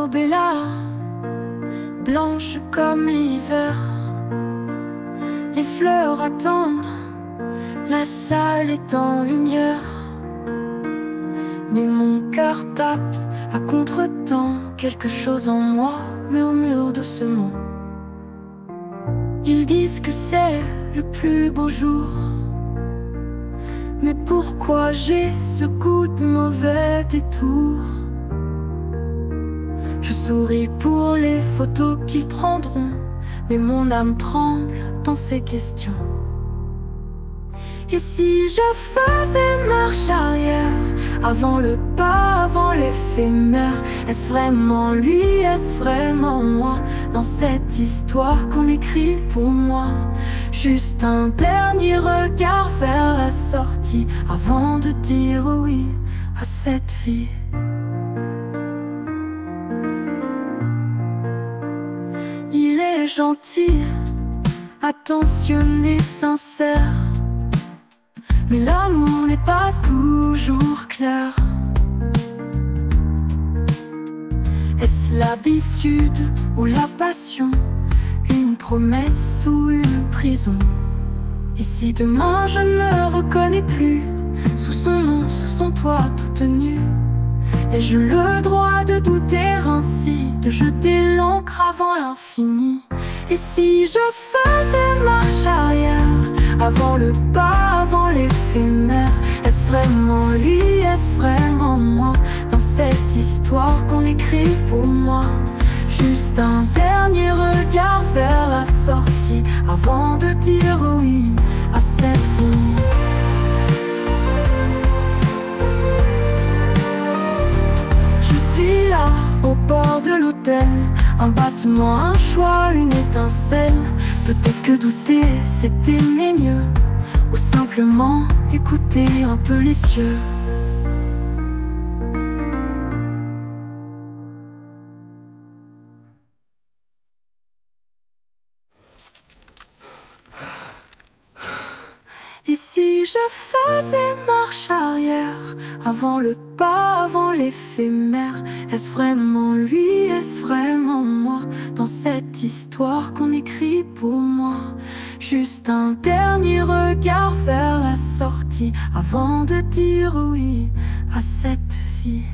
robe est là, blanche comme l'hiver. Les fleurs attendent, la salle est en lumière. Mais mon cœur tape à contre-temps, quelque chose en moi murmure doucement. Ils disent que c'est le plus beau jour, mais pourquoi j'ai ce goût de mauvais détour? Je souris pour les photos qu'ils prendront, mais mon âme tremble dans ces questions. Et si je faisais marche arrière, avant le pas, avant l'éphémère? Est-ce vraiment lui, est-ce vraiment moi, dans cette histoire qu'on écrit pour moi? Juste un dernier regard vers la sortie, avant de dire oui à cette vie. Il est gentil, attentionné, sincère, mais l'amour n'est pas toujours clair. Est-ce l'habitude ou la passion, une promesse ou une prison? Et si demain je ne me reconnais plus, sous son nom, sous son toit toute nue, ai-je le droit de douter ainsi, de jeter l'encre avant l'infini? Et si je faisais marche arrière, avant le pas, avant l'éphémère? Est-ce vraiment lui, est-ce vraiment moi, dans cette histoire qu'on écrit pour moi? Juste un dernier regard vers la sortie, avant de dire oui à cette vie. Je suis là, au bord de l'autel, un battement, un choix, une étincelle. Peut-être que douter, c'est aimer mieux, ou simplement écouter un peu les cieux. Et si je faisais marche arrière, avant le pas, avant l'éphémère? Est-ce vraiment lui, est-ce vraiment moi, dans cette histoire qu'on écrit pour moi? Juste un dernier regard vers la sortie, avant de dire oui à cette vie.